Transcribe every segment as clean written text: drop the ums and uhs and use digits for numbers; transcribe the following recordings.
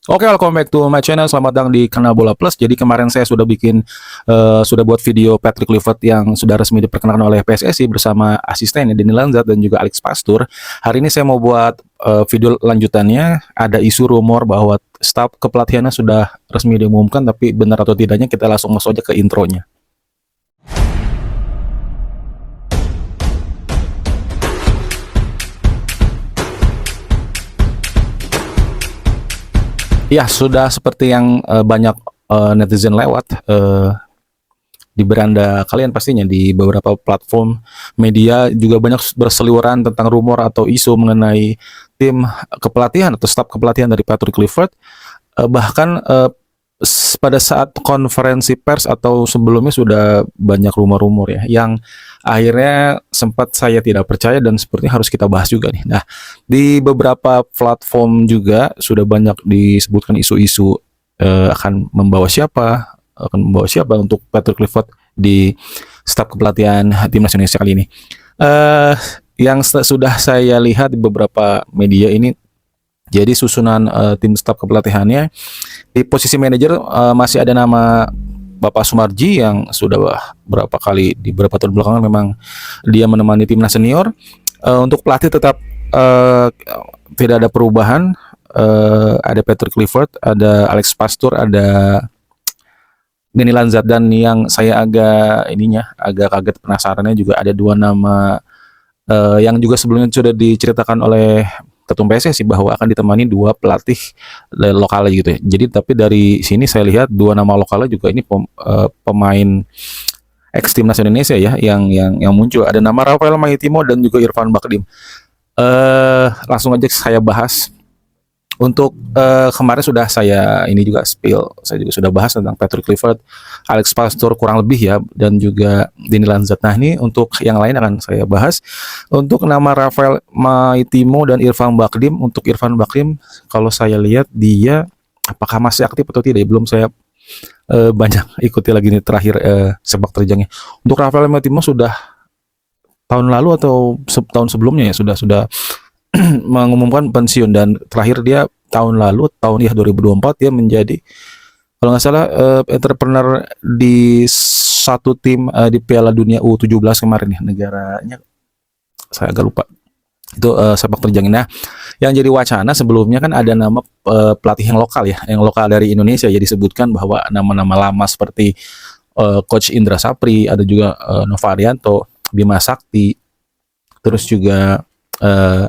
Oke, welcome back to my channel. Selamat datang di Kanal Bola Plus. Jadi kemarin saya sudah sudah buat video Patrick Kluivert yang sudah resmi diperkenalkan oleh PSSI bersama asistennya Denny Lanzat dan juga Alex Pastur. Hari ini saya mau buat video lanjutannya. Ada isu rumor bahwa staf kepelatihannya sudah resmi diumumkan, tapi benar atau tidaknya kita langsung masuk aja ke intronya. Ya, sudah seperti yang banyak netizen lewat di beranda kalian pastinya di beberapa platform media juga banyak berseliweran tentang rumor atau isu mengenai tim kepelatihan atau staf kepelatihan dari Patrick Kluivert. Bahkan pada saat konferensi pers atau sebelumnya sudah banyak rumor-rumor ya yang akhirnya sempat saya tidak percaya dan sepertinya harus kita bahas juga nih. Nah, di beberapa platform juga sudah banyak disebutkan isu-isu akan membawa siapa untuk Patrick Kluivert di staf kepelatihan timnas Indonesia kali ini. Yang sudah saya lihat di beberapa media ini, jadi susunan tim staf kepelatihannya di posisi manajer masih ada nama Bapak Sumarji yang sudah berapa kali di beberapa tahun belakangan memang dia menemani timnas senior. Untuk pelatih tetap tidak ada perubahan. Ada Patrick Kluivert, ada Alex Pastur, ada Denny Lanzat, dan yang saya agak kaget penasarannya juga ada dua nama yang juga sebelumnya sudah diceritakan oleh Ketum PSSI bahwa akan ditemani dua pelatih lokal gitu ya. Jadi tapi dari sini saya lihat dua nama lokalnya juga ini pemain ex timnas Indonesia ya yang muncul. Ada nama Rafael Maitimo dan juga Irfan Bahdim. Langsung aja saya bahas. Untuk kemarin sudah saya ini juga saya juga sudah bahas tentang Patrick Kluivert, Alex Pastur kurang lebih ya, dan juga Denny Lanzat. Nah, ini untuk yang lain akan saya bahas. Untuk nama Rafael Maitimo dan Irfan Bahdim, untuk Irfan Bahdim kalau saya lihat dia apakah masih aktif atau tidak, belum saya banyak ikuti lagi nih terakhir sepak terjangnya. Untuk Rafael Maitimo sudah tahun lalu atau tahun sebelumnya ya sudah mengumumkan pensiun, dan terakhir dia tahun lalu tahun 2024 dia menjadi kalau nggak salah entrepreneur di satu tim di Piala Dunia U17 kemarin ya, negaranya saya agak lupa itu sepak terjang. Nah, yang jadi wacana sebelumnya kan ada nama pelatih yang lokal dari Indonesia ya, disebutkan bahwa nama-nama lama seperti Coach Indra Sapri, ada juga Nova Arianto, Bima Sakti, terus juga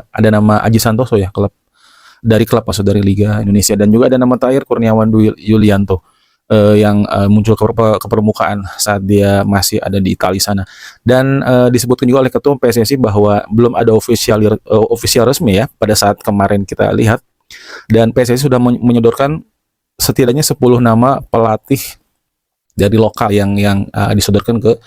ada nama Aji Santoso ya, maksud dari Liga Indonesia, dan juga ada nama terakhir Kurniawan Dwi Yulianto yang muncul ke permukaan saat dia masih ada di Italia sana. Dan disebutkan juga oleh Ketua PSSI bahwa belum ada official resmi ya pada saat kemarin kita lihat, dan PSSI sudah menyodorkan setidaknya 10 nama pelatih dari lokal yang disodorkan ke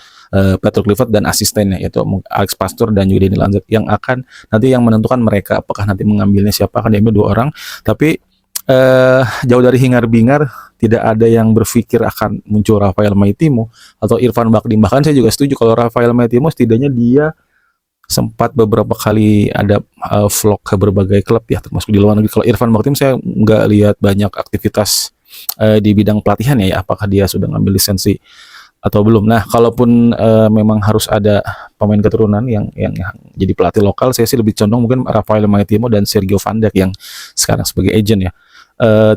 Patrick Kluivert dan asistennya, yaitu Alex Pastur dan juga Denny Lanzat, yang akan nanti yang menentukan mereka apakah nanti mengambilnya siapa. Akan diambil 2 orang, tapi jauh dari hingar-bingar tidak ada yang berpikir akan muncul Rafael Maitimo atau Irfan Bahdim. Bahkan saya juga setuju kalau Rafael Maitimo setidaknya dia sempat beberapa kali ada vlog ke berbagai klub ya, termasuk di luar negeri. Kalau Irfan Bahdim saya nggak lihat banyak aktivitas di bidang pelatihan ya, apakah dia sudah ngambil lisensi atau belum. Nah, kalaupun memang harus ada pemain keturunan yang jadi pelatih lokal, saya sih lebih condong mungkin Rafael Maitimo dan Sergio Van Dijk yang sekarang sebagai agent ya.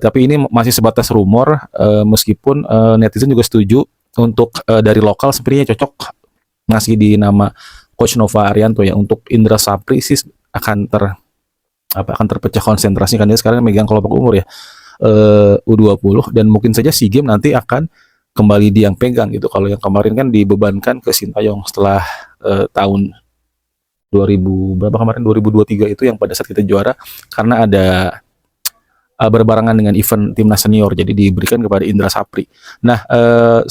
Tapi ini masih sebatas rumor, meskipun netizen juga setuju untuk dari lokal sepertinya cocok ngasih di nama Coach Nova Arianto ya. Untuk Indra Sapri sih akan terpecah konsentrasi, karena dia sekarang megang kelompok umur ya U20, dan mungkin saja SEA Games nanti akan kembali dia yang pegang gitu. Kalau yang kemarin kan dibebankan ke Sintayong setelah tahun 2023 itu yang pada saat kita juara, karena ada berbarengan dengan event timnas senior, jadi diberikan kepada Indra Sapri. Nah,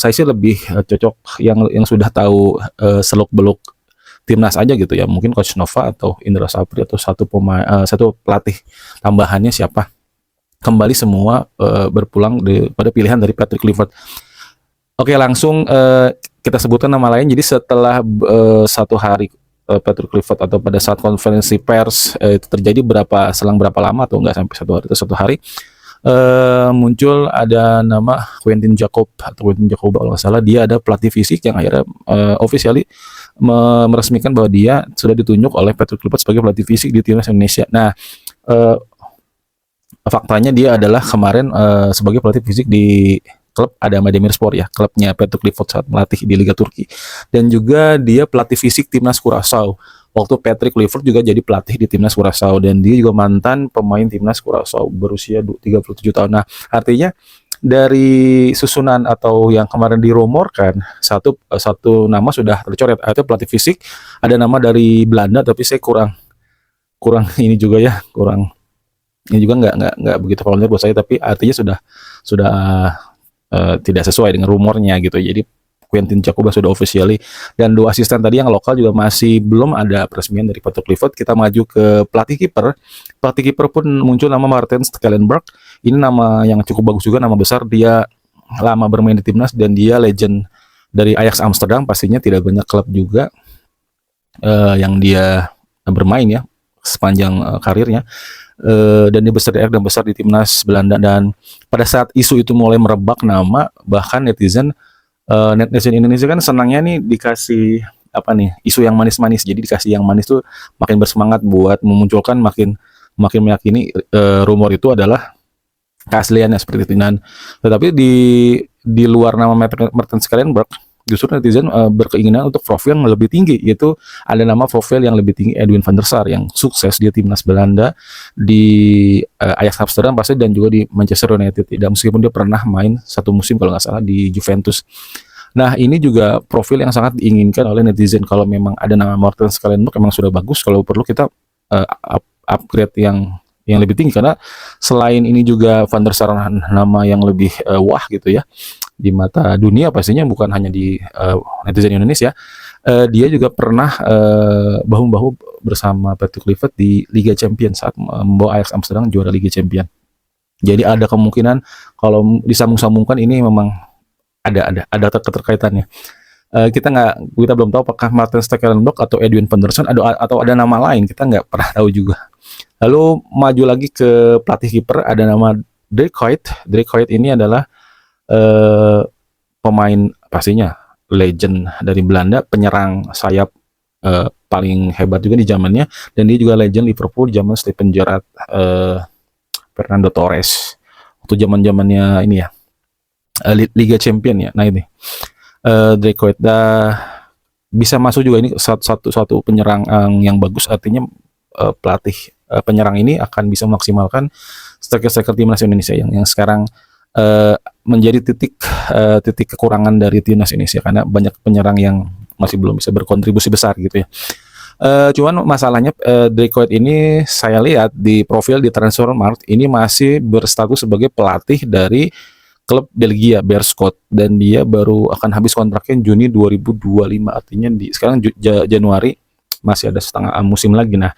saya sih lebih cocok yang sudah tahu seluk-beluk timnas aja gitu ya, mungkin Coach Nova atau Indra Sapri atau satu pelatih tambahannya siapa. Kembali semua berpulang pada pilihan dari Patrick Kluivert. Oke, langsung kita sebutkan nama lain. Jadi setelah 1 hari Patrick Kluivert atau pada saat konferensi pers itu terjadi selang berapa lama atau enggak sampai 1 hari, itu 1 hari, muncul ada nama Quentin Jacob atau Quentin Jacob kalau nggak salah. Dia ada pelatih fisik yang akhirnya officially meresmikan bahwa dia sudah ditunjuk oleh Patrick Kluivert sebagai pelatih fisik di timnas Indonesia. Nah, faktanya dia adalah kemarin sebagai pelatih fisik di klub Adana Demirspor ya, klubnya Patrick Kluivert saat melatih di Liga Turki. Dan juga dia pelatih fisik timnas Curaçao. Waktu Patrick Kluivert juga jadi pelatih di timnas Curaçao dan dia juga mantan pemain timnas Curaçao berusia 37 tahun. Nah, artinya dari susunan atau yang kemarin dirumorkan satu nama sudah tercoret, atau pelatih fisik. Ada nama dari Belanda tapi saya kurang ini juga ya, kurang ini juga nggak begitu familiar buat saya, tapi artinya sudah tidak sesuai dengan rumornya gitu. Jadi Quentin Jacob sudah officially, dan 2 asisten tadi yang lokal juga masih belum ada peresmian dari Patrick Kluivert. Kita maju ke pelatih kiper. Pelatih kiper pun muncul nama Martin Stekelenburg. Ini nama yang cukup bagus juga, nama besar. Dia lama bermain di timnas dan dia legend dari Ajax Amsterdam. Pastinya tidak banyak klub juga yang dia bermain ya sepanjang karirnya. Dan dia besar di timnas Belanda. Dan pada saat isu itu mulai merebak nama, bahkan netizen Indonesia kan senangnya nih dikasih apa nih, isu yang manis-manis. Jadi dikasih yang manis tuh makin bersemangat buat memunculkan, makin meyakini rumor itu adalah keasliannya seperti itu. Dan tetapi di luar nama Martin Stekelenburg, justru netizen berkeinginan untuk profil yang lebih tinggi, yaitu ada nama profil yang lebih tinggi, Edwin van der Sar, yang sukses di timnas Belanda, di Ajax Amsterdam pasti, dan juga di Manchester United. Dan meskipun dia pernah main 1 musim kalau nggak salah di Juventus. Nah, ini juga profil yang sangat diinginkan oleh netizen. Kalau memang ada nama Martin Stekelenburg memang sudah bagus, kalau perlu kita upgrade yang lebih tinggi, karena selain ini juga Van der Sar nama yang lebih wah gitu ya di mata dunia pastinya, bukan hanya di netizen Indonesia. Dia juga pernah bahu-bahu bersama Patrick Kluivert di Liga Champions saat membawa Ajax Amsterdam juara Liga Champions. Jadi ada kemungkinan kalau disambung-sambungkan ini memang ada keterkaitannya. Kita belum tahu apakah Martin Stekelenburg atau Edwin van der Sar atau ada nama lain, kita nggak pernah tahu juga. Lalu maju lagi ke pelatih kiper, ada nama Dirk Kuyt. Dirk Kuyt ini adalah pemain pastinya legend dari Belanda, penyerang sayap paling hebat juga di zamannya, dan dia juga legend Liverpool zaman Steven Gerrard, Fernando Torres, waktu zamannya ini ya, Liga Champion ya. Nah ini Dirk Kuyt bisa masuk juga, ini satu penyerang yang bagus. Artinya pelatih penyerang ini akan bisa memaksimalkan striker timnas Indonesia yang sekarang menjadi titik kekurangan dari timnas Indonesia, karena banyak penyerang yang masih belum bisa berkontribusi besar gitu ya. Cuman masalahnya Dirk Kuyt ini saya lihat di profil di Transfermarkt ini masih berstatus sebagai pelatih dari klub Belgia Beerschot, dan dia baru akan habis kontraknya Juni 2025. Artinya sekarang Januari masih ada setengah musim lagi. Nah,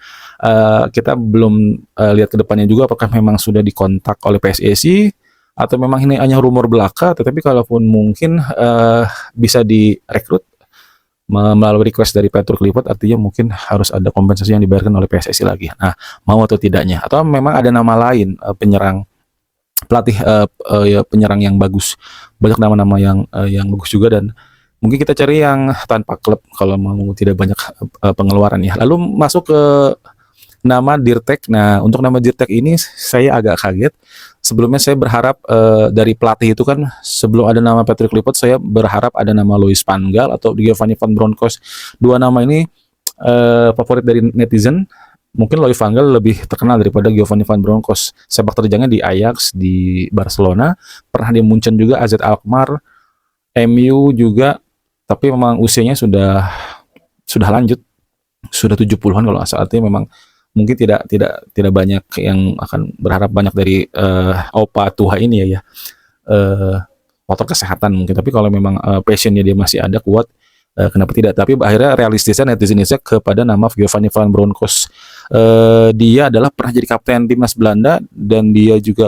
kita belum lihat ke depannya juga apakah memang sudah dikontak oleh PSSI atau memang ini hanya rumor belaka. Tetapi kalaupun mungkin bisa direkrut melalui request dari Patrick Kluivert, artinya mungkin harus ada kompensasi yang dibayarkan oleh PSSI lagi. Nah, mau atau tidaknya, atau memang ada nama lain pelatih penyerang yang bagus. Banyak nama-nama yang bagus juga, dan mungkin kita cari yang tanpa klub kalau mau tidak banyak pengeluaran ya. Lalu masuk ke nama Dirtek. Nah, untuk nama Dirtek ini saya agak kaget. Sebelumnya saya berharap dari pelatih itu kan, sebelum ada nama Patrick Kluivert, saya berharap ada nama Louis van Gaal atau Giovanni van Bronckhorst. 2 nama ini favorit dari netizen. Mungkin Louis van Gaal lebih terkenal daripada Giovanni van Bronckhorst. Sepak terjangnya di Ajax, di Barcelona, pernah di Munchen juga, AZ Alkmaar, MU juga, tapi memang usianya sudah lanjut, sudah 70-an kalau nggak salah. Artinya memang mungkin tidak banyak yang akan berharap banyak dari opa tua ini ya. Faktor kesehatan mungkin, tapi kalau memang passionnya dia masih ada, kuat, kenapa tidak. Tapi akhirnya realistisnya netizen Indonesia kepada nama Giovanni van Bronckhorst. Dia adalah pernah jadi kapten timnas Belanda, dan dia juga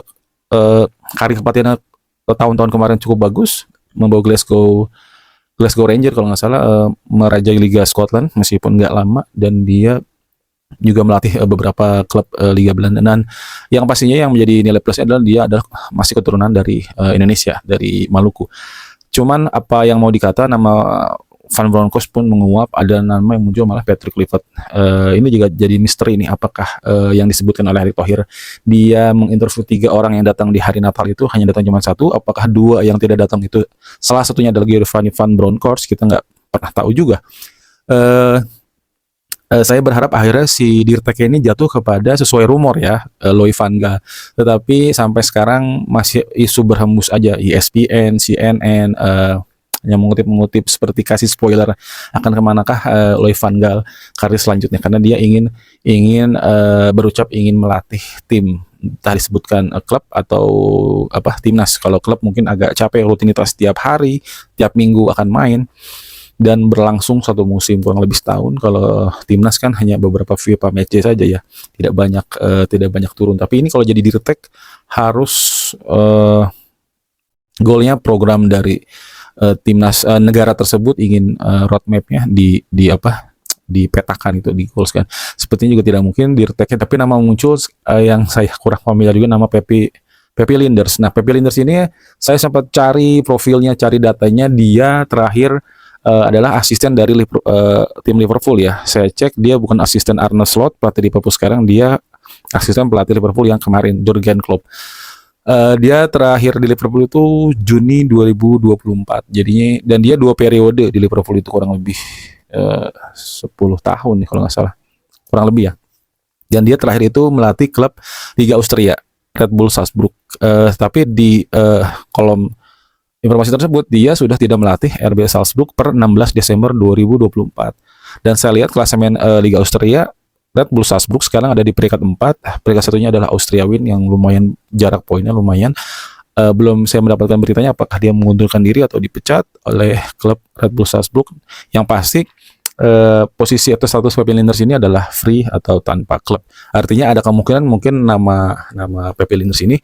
karir kepelatihannya tahun-tahun kemarin cukup bagus, membawa Glasgow Rangers kalau nggak salah merajai Liga Scotland meskipun nggak lama, dan dia juga melatih beberapa klub Liga Belanda, dan yang pastinya yang menjadi nilai plusnya adalah dia adalah masih keturunan dari Indonesia, dari Maluku. Cuman apa yang mau dikata, nama Van Bronckhorst pun menguap, ada nama yang muncul malah Patrick Kluivert. Ini juga jadi misteri ini, apakah yang disebutkan oleh Erick Thohir, dia menginterview 3 orang yang datang di hari Natal itu hanya datang cuma 1, apakah 2 yang tidak datang itu salah satunya adalah Giovanni Van Bronckhorst, kita nggak pernah tahu juga. Saya berharap akhirnya si Dirtek ini jatuh kepada sesuai rumor ya, Louis van Gaal. Tetapi sampai sekarang masih isu berhembus aja, ESPN, CNN, yang mengutip seperti kasih spoiler akan kemanakah Louis van Gaal karir selanjutnya, karena dia ingin berucap ingin melatih tim, entah disebutkan klub atau apa timnas. Kalau klub mungkin agak capek rutinitas tiap hari, tiap minggu akan main dan berlangsung 1 musim kurang lebih setahun. Kalau timnas kan hanya beberapa FIFA match saja ya, tidak banyak turun. Tapi ini kalau jadi Dirtek harus goalnya program dari timnas negara tersebut, ingin roadmapnya dipetakan, itu di goals kan. Sepertinya juga tidak mungkin Dirteknya, tapi nama muncul yang saya kurang familiar juga, nama Pepi Linders. Nah, Pepi Linders ini saya sempat cari profilnya, cari datanya. Dia terakhir adalah asisten dari tim Liverpool ya. Saya cek dia bukan asisten Arne Slot, pelatih Liverpool sekarang, dia asisten pelatih Liverpool yang kemarin, Jurgen Klopp. Dia terakhir di Liverpool itu Juni 2024. Jadinya, dan dia 2 periode di Liverpool itu, kurang lebih 10 tahun nih kalau nggak salah, kurang lebih ya. Dan dia terakhir itu melatih klub Liga Austria, Red Bull Salzburg. Tapi di kolom informasi tersebut dia sudah tidak melatih RB Salzburg per 16 Desember 2024. Dan saya lihat klasemen Liga Austria, Red Bull Salzburg sekarang ada di peringkat 4. Peringkat satunya adalah Austria Wien yang lumayan jarak poinnya lumayan. Belum saya mendapatkan beritanya apakah dia mengundurkan diri atau dipecat oleh klub Red Bull Salzburg. Yang pasti posisi atau status Pepi Linders ini adalah free atau tanpa klub. Artinya ada kemungkinan mungkin nama Pepi Linders ini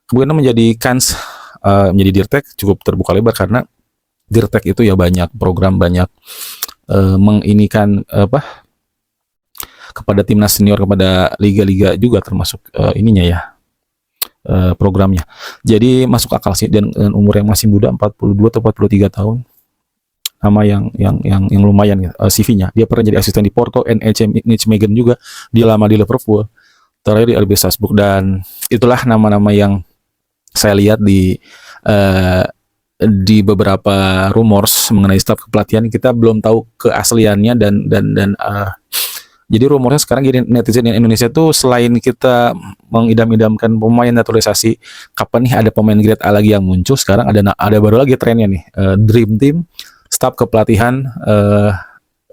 kemungkinan menjadi kans menjadi Dirtek cukup terbuka lebar, karena Dirtek itu ya banyak program, banyak menginikan kepada timnas senior, kepada liga-liga juga termasuk ininya ya, programnya. Jadi masuk akal sih, dan umur yang masih muda, 42 atau 43 tahun. Nama yang lumayan ya, CV-nya. Dia pernah jadi asisten di Porto, NEC Nijmegen juga. Dia lama di Liverpool, terakhir di RB Salzburg. Dan itulah nama-nama yang saya lihat di beberapa rumors mengenai staf kepelatihan. Kita belum tahu keasliannya dan jadi rumornya sekarang gini, netizen Indonesia tuh selain kita mengidam-idamkan pemain naturalisasi, kapan nih ada pemain grade A lagi yang muncul, sekarang ada baru lagi trennya nih, Dream Team staf kepelatihan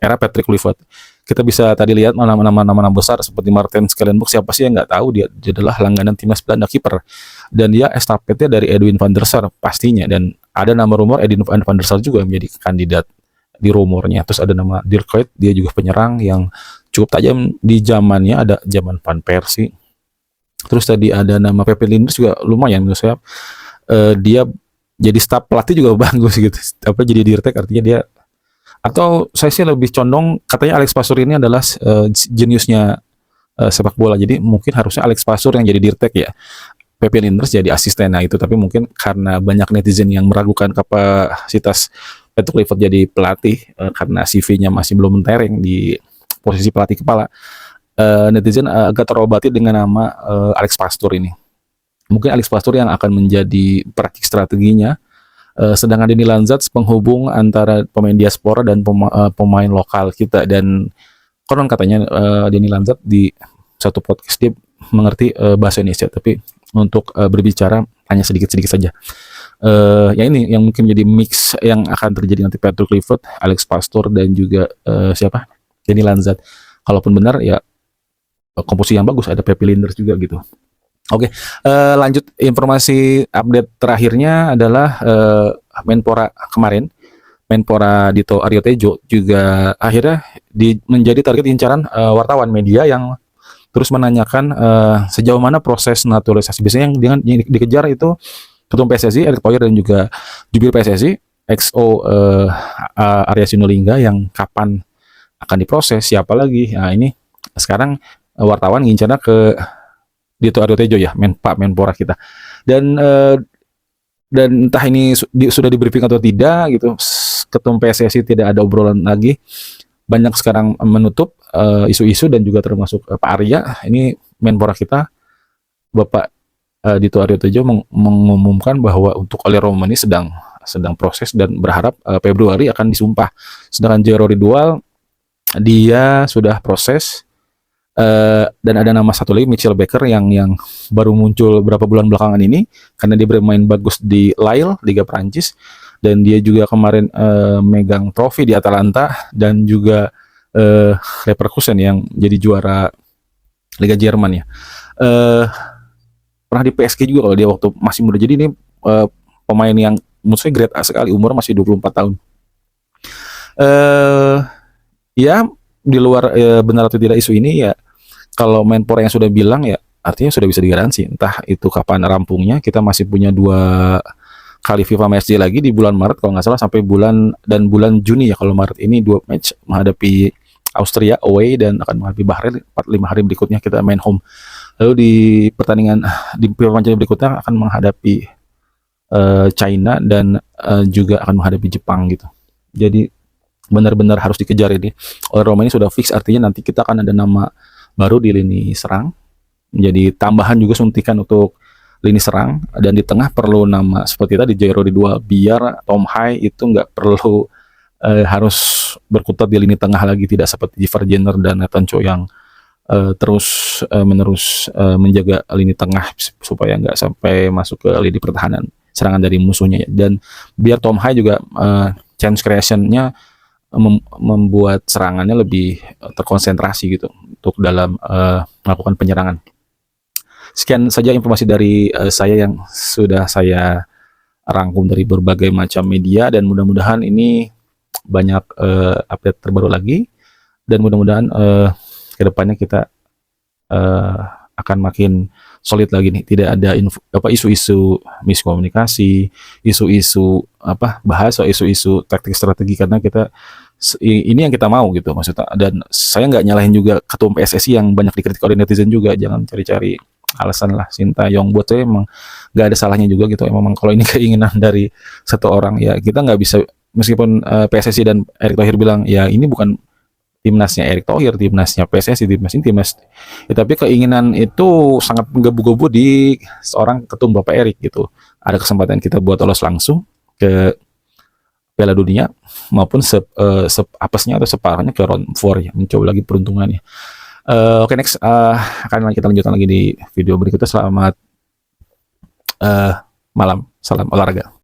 era Patrick Kluivert. Kita bisa tadi lihat nama-nama besar seperti Martin Schallenburg. Siapa sih yang nggak tahu, dia adalah langganan timnas Belanda, kiper, dan dia estafetnya dari Edwin van der Sar pastinya. Dan ada nama rumor Edwin van der Sar juga menjadi kandidat di rumornya. Terus ada nama Dirk Kuyt, dia juga penyerang yang cukup tajam di zamannya, ada zaman Van Persie. Terus tadi ada nama Pepi Linders juga lumayan menurut saya. Dia jadi staf pelatih juga bagus gitu. Jadi Dirtek, artinya dia, atau saya sih lebih condong katanya Alex Pastur ini adalah jeniusnya sepak bola. Jadi mungkin harusnya Alex Pastur yang jadi Dirtek ya, Pepi Linders jadi asisten. Nah itu, tapi mungkin karena banyak netizen yang meragukan kapasitas Patrick Kluivert jadi pelatih karena CV-nya masih belum mentereng di posisi pelatih kepala, netizen agak terobati dengan nama Alex Pastur ini. Mungkin Alex Pastur yang akan menjadi perakit strateginya. Sedangkan Denny Lanzat penghubung antara pemain diaspora dan pemain lokal kita. Dan konon katanya Denny Lanzat di satu podcast dia mengerti bahasa Indonesia, tapi untuk berbicara hanya sedikit-sedikit saja. Ya ini yang mungkin jadi mix yang akan terjadi nanti, Patrick Kluivert, Alex Pastur, dan juga siapa? Denny Lanzat. Kalaupun benar ya komposisi yang bagus, ada Pepi Linders juga gitu. Oke, lanjut informasi update terakhirnya adalah Menpora kemarin, Menpora Dito Aryo Tejo juga akhirnya menjadi target incaran wartawan media yang terus menanyakan sejauh mana proses naturalisasi. Biasanya yang dikejar itu Ketua PSSI Erick Thohir dan juga jubir PSSI XO Arya Sinulinga, yang kapan akan diproses, siapa lagi. Nah ini Sekarang wartawan ngincarnya ke Dito Aryo Tejo ya, Pak Menpora kita. Dan entah ini sudah di briefing atau tidak gitu. Ketum PSSI tidak ada obrolan lagi. Banyak sekarang menutup isu-isu dan juga termasuk Pak Arya. Ini Menpora kita, Bapak Dito Aryo Tejo mengumumkan bahwa untuk Ali Rohman ini sedang proses dan berharap Februari akan disumpah. Sedangkan Jero Ridwan dia sudah proses. Dan ada nama satu lagi, Mitchell Baker, yang baru muncul beberapa bulan belakangan ini karena dia bermain bagus di Lille, Liga Prancis, dan dia juga kemarin megang trofi di Atalanta dan juga Leverkusen yang jadi juara Liga Jerman ya. Pernah di PSG juga kalau dia waktu masih muda. Jadi ini pemain yang menurut saya grade A sekali, umur masih 24 tahun. Ya di luar benar atau tidak isu ini ya, kalau Menpora yang sudah bilang ya artinya sudah bisa digaransi. Entah itu kapan rampungnya, kita masih punya 2 kali FIFA Matchday lagi di bulan Maret kalau nggak salah, sampai bulan Juni ya. Kalau Maret ini 2 match menghadapi Austria away dan akan menghadapi Bahrain 4-5 hari berikutnya kita main home. Lalu di pertandingan di FIFA Matchday berikutnya akan menghadapi China dan juga akan menghadapi Jepang gitu. Jadi benar-benar harus dikejar ini. Oleh Roma ini sudah fix, artinya nanti kita akan ada nama baru di lini serang, menjadi tambahan juga suntikan untuk lini serang, dan di tengah perlu nama seperti tadi Jairo Ridwan, biar Tom Hai itu nggak perlu harus berkutat di lini tengah lagi, tidak seperti Jiver Jenner dan Nathan Cho yang terus menerus menjaga lini tengah supaya nggak sampai masuk ke lini pertahanan serangan dari musuhnya ya. Dan biar Tom Hai juga chance creation-nya membuat serangannya lebih terkonsentrasi gitu untuk dalam melakukan penyerangan. Sekian saja informasi dari saya yang sudah saya rangkum dari berbagai macam media, dan mudah-mudahan ini banyak update terbaru lagi, dan mudah-mudahan kedepannya kita akan makin solid lagi nih. Tidak ada isu-isu miskomunikasi, isu-isu bahasa, isu-isu taktik strategi, karena kita ini yang kita mau gitu maksudnya. Dan saya nggak nyalahin juga ketua PSSI yang banyak dikritik oleh netizen juga, jangan cari-cari alasan lah. Sintayong buat saya emang nggak ada salahnya juga gitu. Emang kalau ini keinginan dari satu orang ya, kita nggak bisa, meskipun PSSI dan Erick Thohir bilang ya ini bukan timnasnya Erick Thohir, timnasnya PSSI, timnas ya, tapi keinginan itu sangat menggebu-gebu di seorang ketum Bapak Erick gitu. Ada kesempatan kita buat lolos langsung ke Piala Dunia maupun apesnya atau separahnya ke round 4 ya, mencoba lagi peruntungannya. Oke, next akan kita lanjutkan lagi di video berikutnya. Selamat malam, salam olahraga.